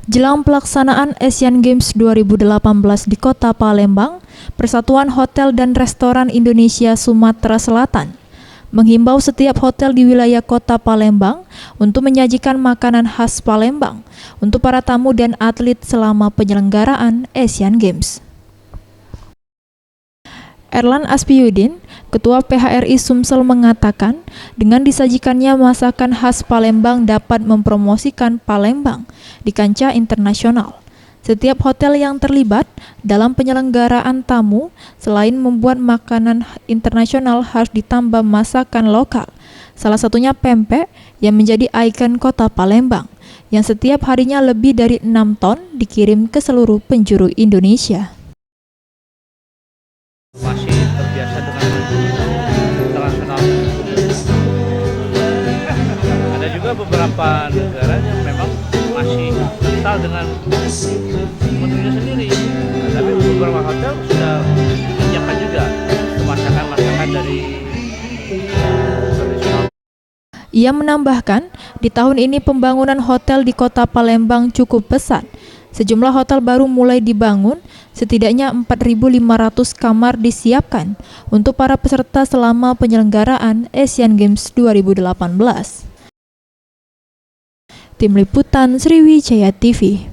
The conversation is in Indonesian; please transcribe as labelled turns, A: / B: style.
A: Jelang pelaksanaan Asian Games 2018 di Kota Palembang, Persatuan Hotel dan Restoran Indonesia Sumatera Selatan menghimbau setiap hotel di wilayah Kota Palembang untuk menyajikan makanan khas Palembang untuk para tamu dan atlet selama penyelenggaraan Asian Games. Erlan Aspiyudin, Ketua PHRI Sumsel mengatakan, dengan disajikannya masakan khas Palembang dapat mempromosikan Palembang di kancah internasional. Setiap hotel yang terlibat dalam penyelenggaraan tamu, selain membuat makanan internasional harus ditambah masakan lokal. Salah satunya pempek yang menjadi ikon kota Palembang, yang setiap harinya lebih dari 6 ton dikirim ke seluruh penjuru Indonesia.
B: Masih terbiasa dengan internasional. Ada juga beberapa negara yang memang masih kental dengan menunya sendiri. Nah, tapi beberapa hotel sudah menyiapkan juga masakan-masakan dari tradisional.
A: Ia menambahkan, di tahun ini pembangunan hotel di Kota Palembang cukup pesat. Sejumlah hotel baru mulai dibangun, setidaknya 4.500 kamar disiapkan untuk para peserta selama penyelenggaraan Asian Games 2018. Tim Liputan Sriwijaya TV.